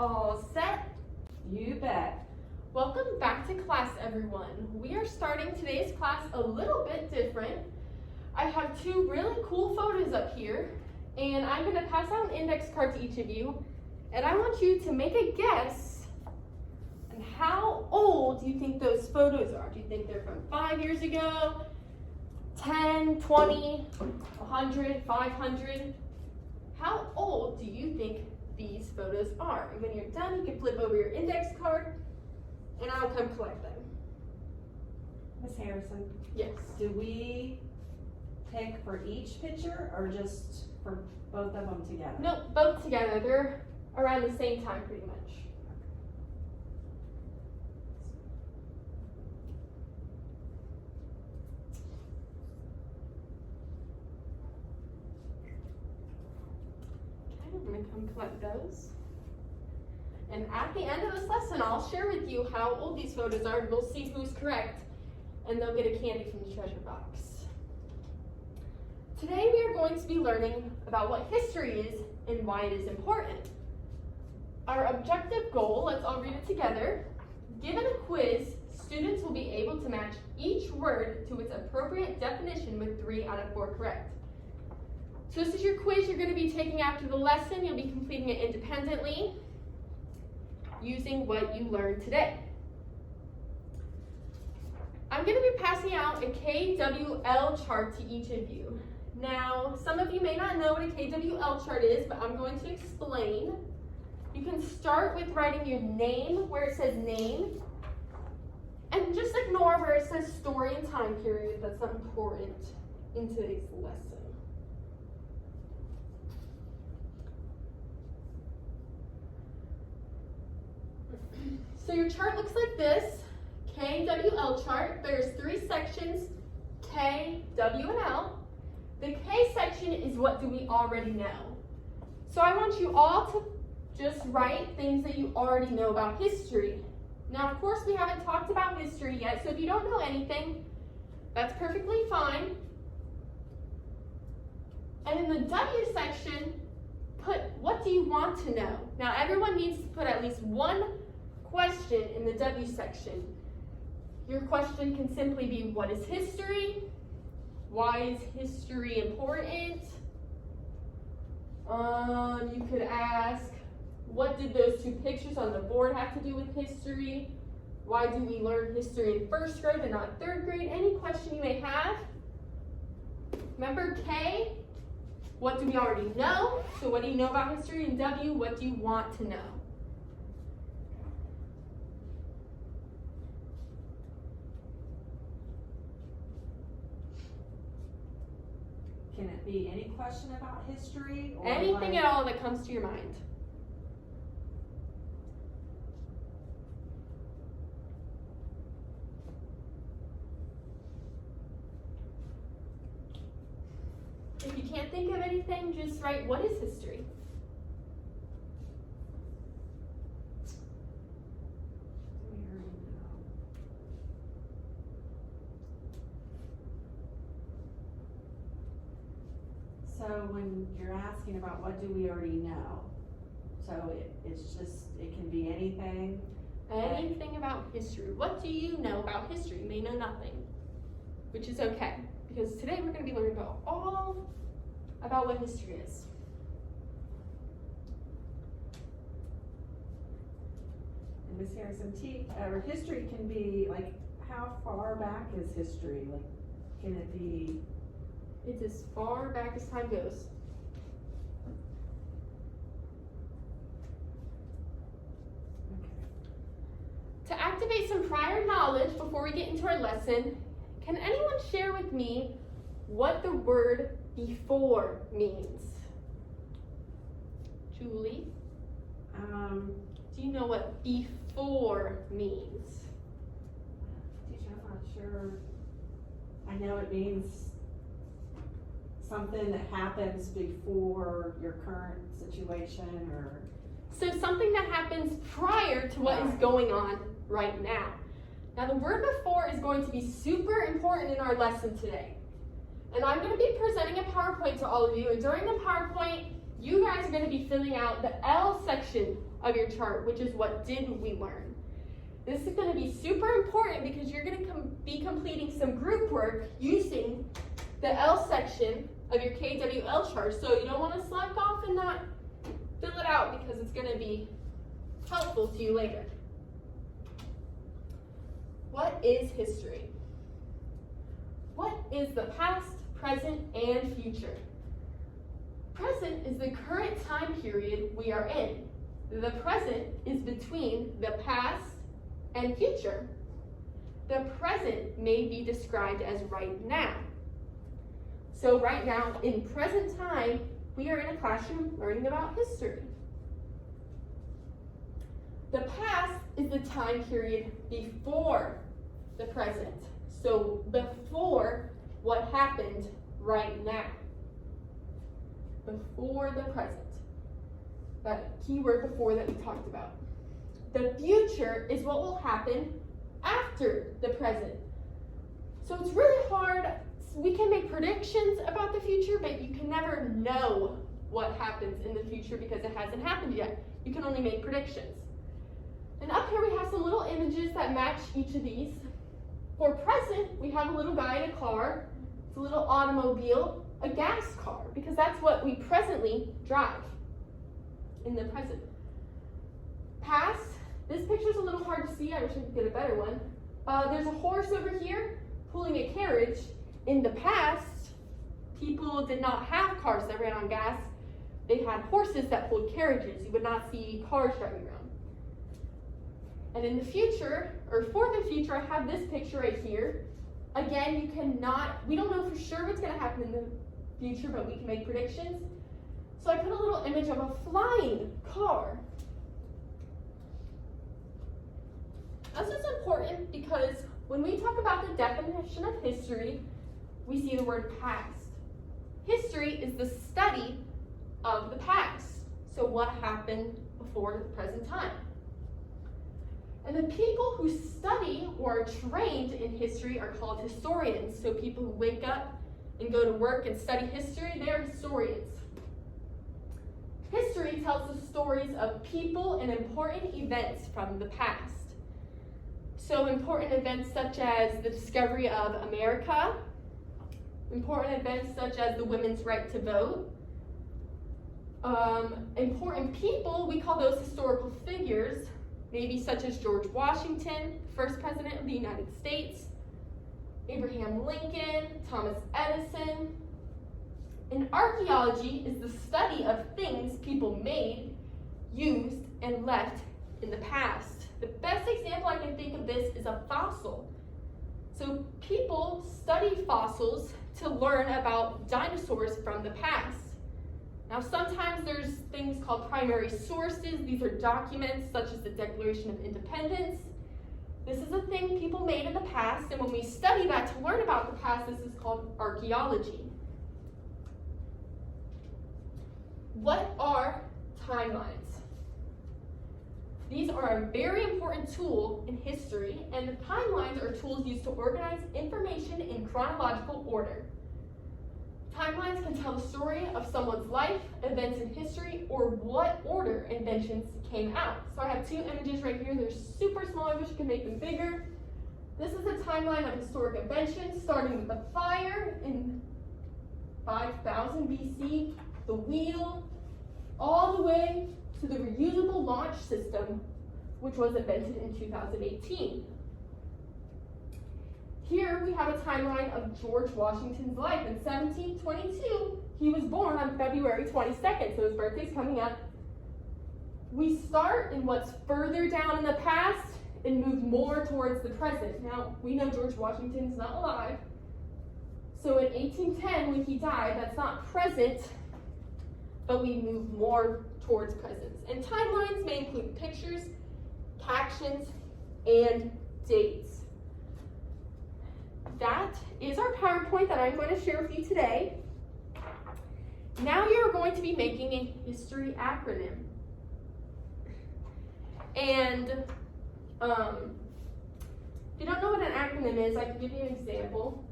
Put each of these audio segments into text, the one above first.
All set? You bet. Welcome back to class, everyone. We are starting today's class a little bit different. I have two really cool photos up here, and I'm going to pass out an index card to each of you, and I want you to make a guess on how old you think those photos are. Do you think they're from 5 years ago, 10, 20, 100, 500? How old do you think these photos are? And when you're done, you can flip over your index card and I'll come collect them. Miss Harrison, Yes. do we pick for each picture or just for both of them together? No, both together. They're around the same time pretty much. Okay, I'm going to come collect those. And at the end of this lesson, I'll share with you how old these photos are. We'll see who's correct, and they'll get a candy from the treasure box. Today we are going to be learning about what history is and why it is important. Our objective goal, let's all read it together. Given a quiz, students will be able to match each word to its appropriate definition with 3 out of 4 correct. So this is your quiz you're going to be taking after the lesson. You'll be completing it independently using what you learned today. I'm going to be passing out a KWL chart to each of you. Now, some of you may not know what a KWL chart is, but I'm going to explain. You can start with writing your name where it says name, and just ignore where it says story and time period. That's not important in today's lesson. So your chart looks like this, KWL chart. There's 3 sections, K, W, and L. The K section is what do we already know. So I want you all to just write things that you already know about history. Now, of course, we haven't talked about history yet, so if you don't know anything, that's perfectly fine. And in the W section, put what do you want to know. Now, everyone needs to put at least one question in the W section. Your question can simply be, what is history? Why is history important? You could ask, what did those 2 pictures on the board have to do with history? Why do we learn history in 1st grade and not 3rd grade? Any question you may have. Remember K, what do we already know? So what do you know about history? And W, what do you want to know? Can it be any question about history? Or Anything at all that comes to your mind. If you can't think of anything, just write, what is history? So when you're asking about what do we already know, so it can be anything. Anything about history. What do you know about history? You may know nothing, which is okay, because today we're going to be learning about all about what history is. And Miss Harrison, history can be like, how far back is history? Like, can it be? It's as far back as time goes. To activate some prior knowledge before we get into our lesson, can anyone share with me what the word before means? Julie? Do you know what before means? Teacher, I'm not sure. I know it means something that happens before your current situation, or So something that happens prior to what is going on right now. Now the word before is going to be super important in our lesson today. And I'm going to be presenting a PowerPoint to all of you, and during the PowerPoint, you guys are going to be filling out the L section of your chart, which is what did we learn. This is going to be super important because you're going to be completing some group work using the L section of your KWL chart. So you don't want to slack off and not fill it out because it's going to be helpful to you later. What is history? What is the past, present, and future? Present is the current time period we are in. The present is between the past and future. The present may be described as right now. So right now, in present time, we are in a classroom learning about history. The past is the time period before the present. So before what happened right now. Before the present. That keyword before that we talked about. The future is what will happen after the present. So it's really hard. We can make predictions about the future, but you can never know what happens in the future because it hasn't happened yet. You can only make predictions. And up here we have some little images that match each of these. For present, we have a little guy in a car. It's a little automobile, a gas car, because that's what we presently drive in the present. Past, this picture's a little hard to see. I wish I could get a better one. There's a horse over here pulling a carriage. In the past, people did not have cars that ran on gas. They had horses that pulled carriages. You would not see cars driving around. And in the future, or for the future, I have this picture right here. Again, we don't know for sure what's going to happen in the future, but we can make predictions. So I put a little image of a flying car. This is important because when we talk about the definition of history, we see the word past. History is the study of the past. So what happened before the present time? And the people who study or are trained in history are called historians. So people who wake up and go to work and study history, they're historians. History tells the stories of people and important events from the past. So important events such as the discovery of America, important events such as the women's right to vote, important people, we call those historical figures, maybe such as George Washington, first president of the United States, Abraham Lincoln, Thomas Edison. And archaeology is the study of things people made, used, and left in the past. The best example I can think of this is a fossil. So people study fossils to learn about dinosaurs from the past. Now sometimes there's things called primary sources. These are documents such as the Declaration of Independence. This is a thing people made in the past, and when we study that to learn about the past, this is called archaeology. What are timelines? These are a very important tool in history, and the timelines are tools used to organize information in chronological order. Timelines can tell the story of someone's life, events in history, or what order inventions came out. So I have two images right here. They're super small. I wish I could make them bigger. This is a timeline of historic inventions, starting with the fire in 5000 BC, the wheel, all the way to the reusable launch system, which was invented in 2018. Here we have a timeline of George Washington's life. In 1722, he was born on February 22nd, so his birthday's coming up. We start in what's further down in the past and move more towards the present. Now, we know George Washington's not alive, so in 1810, when he died, that's not present, but we move more towards present. And timelines may include pictures, captions, and dates. That is our PowerPoint that I'm going to share with you today. Now you're going to be making a history acronym. And if you don't know what an acronym is, I can give you an example.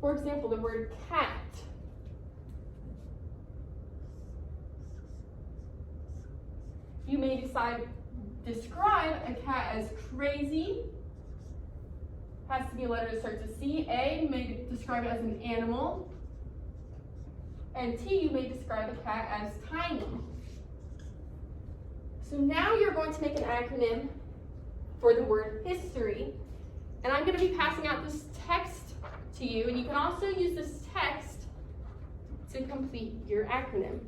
For example, the word cat. You may describe a cat as crazy. Has to be a letter that starts with C. A, you may describe it as an animal. And T, you may describe a cat as tiny. So now you're going to make an acronym for the word history. And I'm going to be passing out this text to you, and you can also use this text to complete your acronym.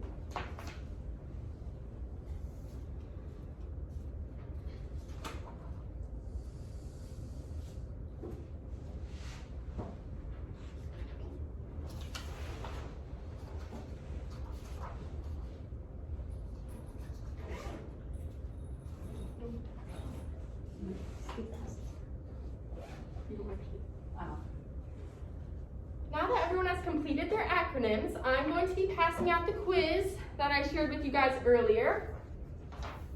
Now that everyone has completed their acronyms, I'm going to be passing out the quiz that I shared with you guys earlier.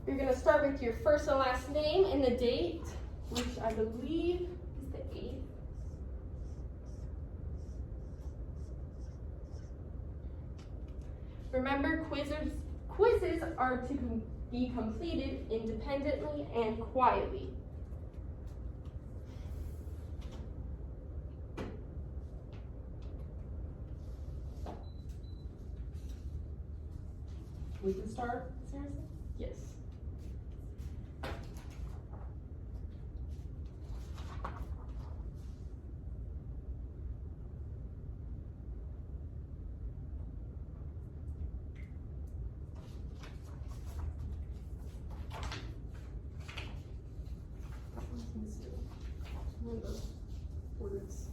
You're going to start with your first and last name and the date, which I believe is the 8th. Remember, quizzes are to be completed independently and quietly. We can start, Sarah? Yes. Words.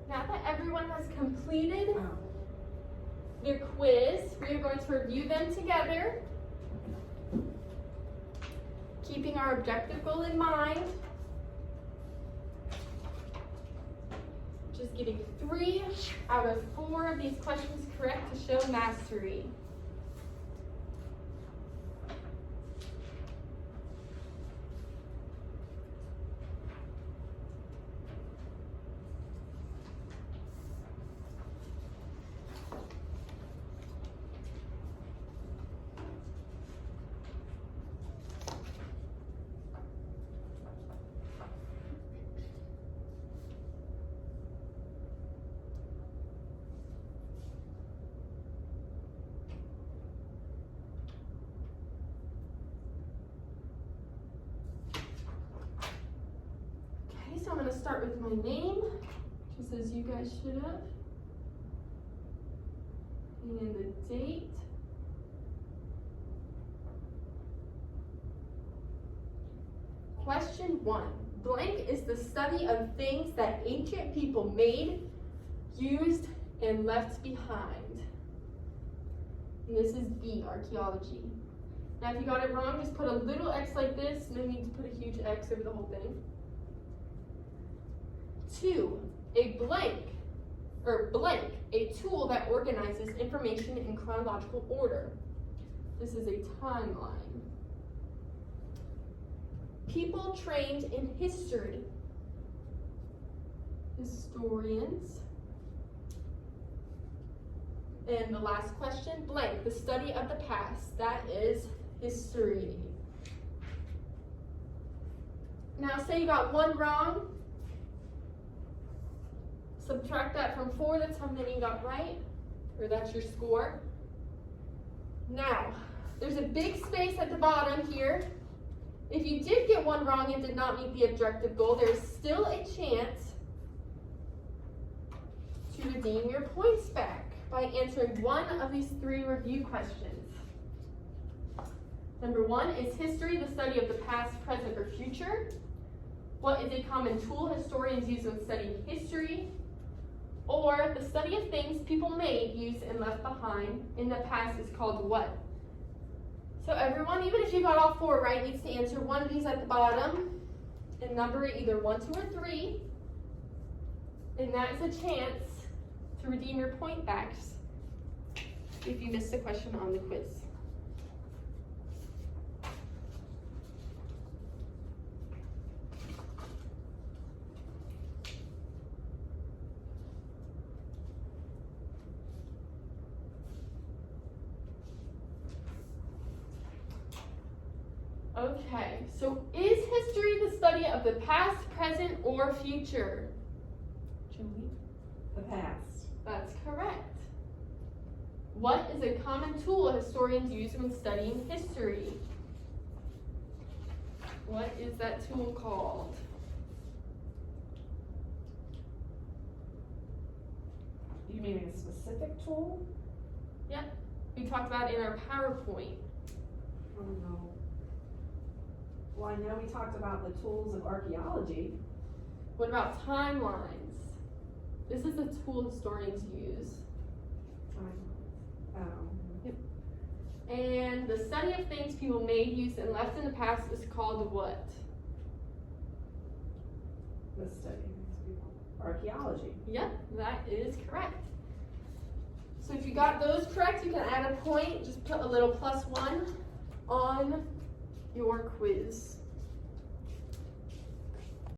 Now that everyone has completed their quiz, we are going to review them together, keeping our objective goal in mind, just getting 3 out of 4 of these questions correct to show mastery. So I'm going to start with my name, just as you guys should have, and the date. Question 1. Blank is the study of things that ancient people made, used, and left behind. And this is B, archaeology. Now if you got it wrong, just put a little X like this, and then you need to put a huge X over the whole thing. 2, a blank, a tool that organizes information in chronological order. This is a timeline. People trained in history. Historians. And the last question, blank, the study of the past. That is history. Now say you got 1 wrong. Subtract that from 4, that's how many you got right, or that's your score. Now, there's a big space at the bottom here. If you did get 1 wrong and did not meet the objective goal, there's still a chance to redeem your points back by answering one of these 3 review questions. Number 1, is history the study of the past, present, or future? What is a common tool historians use when studying history? Or the study of things people made, used, and left behind in the past is called what? So everyone, even if you got all 4 right, needs to answer one of these at the bottom and number it either 1, 2, or 3. And that is a chance to redeem your point backs if you missed a question on the quiz. Okay, so is history the study of the past, present, or future? Julie? The past. That's correct. What is a common tool historians use when studying history? What is that tool called? You mean a specific tool? We talked about it in our PowerPoint. Oh no. Well, I know we talked about the tools of archaeology. What about timelines? This is a tool historians use. And the study of things people made, used, and left in the past is called what? The study of people. Archaeology. Yep, that is correct. So if you got those correct, you can add a point. Just put a little +1 on your quiz.